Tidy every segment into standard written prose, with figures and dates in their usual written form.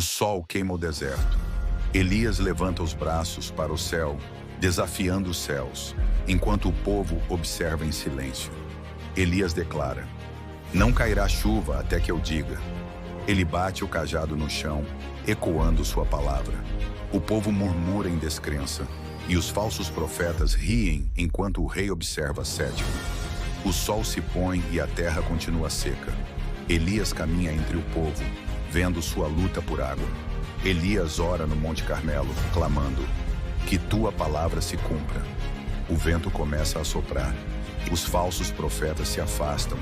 O sol queima o deserto. Elias levanta os braços para o céu, desafiando os céus, enquanto o povo observa em silêncio. Elias declara: não cairá chuva até que eu diga. Ele bate o cajado no chão, ecoando sua palavra. O povo murmura em descrença, e os falsos profetas riem enquanto o rei observa cético. O sol se põe e a terra continua seca. Elias caminha entre o povo, vendo sua luta por água. Elias ora no Monte Carmelo, clamando: que tua palavra se cumpra. O vento começa a soprar. Os falsos profetas se afastam.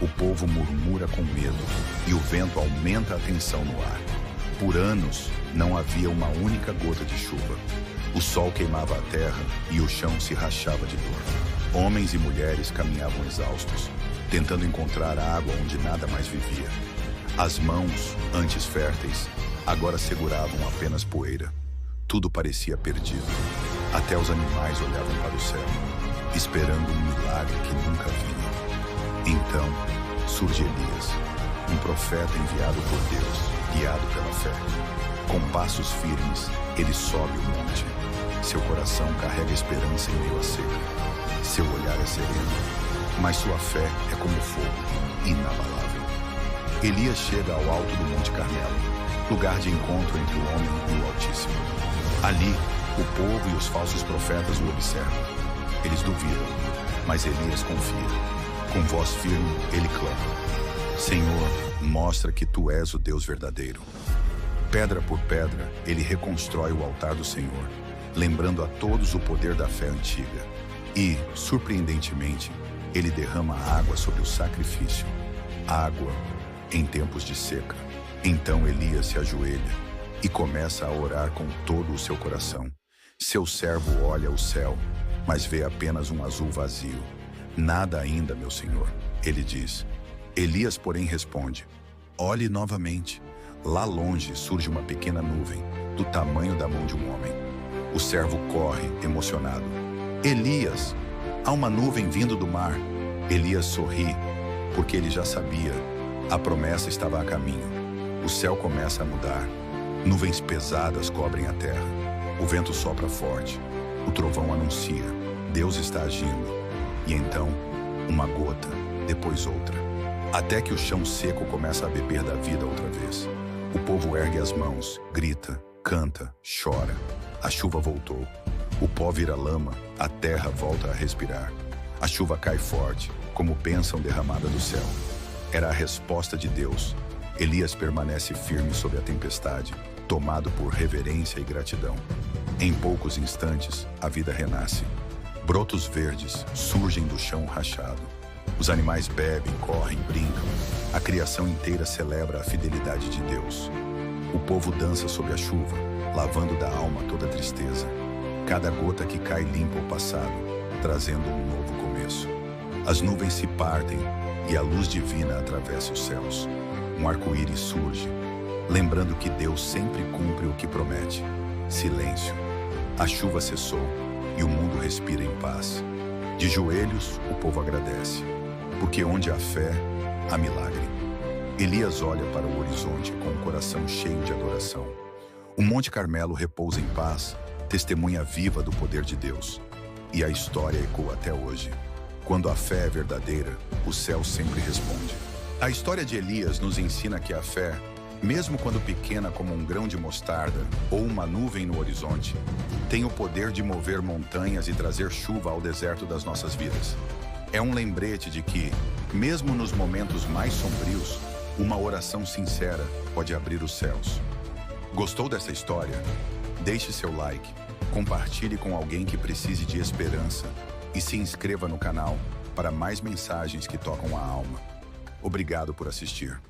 O povo murmura com medo e o vento aumenta a tensão no ar. Por anos, não havia uma única gota de chuva. O sol queimava a terra e o chão se rachava de dor. Homens e mulheres caminhavam exaustos, tentando encontrar água onde nada mais vivia. As mãos, antes férteis, agora seguravam apenas poeira. Tudo parecia perdido. Até os animais olhavam para o céu, esperando um milagre que nunca vinha. Então, surge Elias, um profeta enviado por Deus, guiado pela fé. Com passos firmes, ele sobe o monte. Seu coração carrega esperança em meio à seca. Seu olhar é sereno, mas sua fé é como fogo, inabalável. Elias chega ao alto do Monte Carmelo, lugar de encontro entre o homem e o Altíssimo. Ali, o povo e os falsos profetas o observam. Eles duvidam, mas Elias confia. Com voz firme, ele clama: Senhor, mostra que tu és o Deus verdadeiro. Pedra por pedra, ele reconstrói o altar do Senhor, lembrando a todos o poder da fé antiga. E, surpreendentemente, ele derrama água sobre o sacrifício. Água em tempos de seca. Então Elias se ajoelha e começa a orar com todo o seu coração. Seu servo olha o céu, mas vê apenas um azul vazio. Nada ainda, meu senhor, ele diz. Elias, porém, responde: olhe novamente. Lá longe surge uma pequena nuvem, do tamanho da mão de um homem. O servo corre, emocionado. Elias, há uma nuvem vindo do mar. Elias sorri, porque ele já sabia. A promessa estava a caminho. O céu começa a mudar. Nuvens pesadas cobrem a terra. O vento sopra forte. O trovão anuncia: Deus está agindo. E então, uma gota, depois outra. Até que o chão seco começa a beber da vida outra vez. O povo ergue as mãos, grita, canta, chora. A chuva voltou. O pó vira lama, a terra volta a respirar. A chuva cai forte, como bênção derramada do céu. Era a resposta de Deus. Elias permanece firme sob a tempestade, tomado por reverência e gratidão. Em poucos instantes, a vida renasce. Brotos verdes surgem do chão rachado. Os animais bebem, correm, brincam. A criação inteira celebra a fidelidade de Deus. O povo dança sob a chuva, lavando da alma toda tristeza. Cada gota que cai limpa o passado, trazendo um novo começo. As nuvens se partem e a luz divina atravessa os céus. Um arco-íris surge, lembrando que Deus sempre cumpre o que promete. Silêncio. A chuva cessou e o mundo respira em paz. De joelhos, o povo agradece, porque onde há fé, há milagre. Elias olha para o horizonte com o coração cheio de adoração. O Monte Carmelo repousa em paz, testemunha viva do poder de Deus. E a história ecoa até hoje. Quando a fé é verdadeira, o céu sempre responde. A história de Elias nos ensina que a fé, mesmo quando pequena como um grão de mostarda ou uma nuvem no horizonte, tem o poder de mover montanhas e trazer chuva ao deserto das nossas vidas. É um lembrete de que, mesmo nos momentos mais sombrios, uma oração sincera pode abrir os céus. Gostou dessa história? Deixe seu like, compartilhe com alguém que precise de esperança e se inscreva no canal para mais mensagens que tocam a alma. Obrigado por assistir.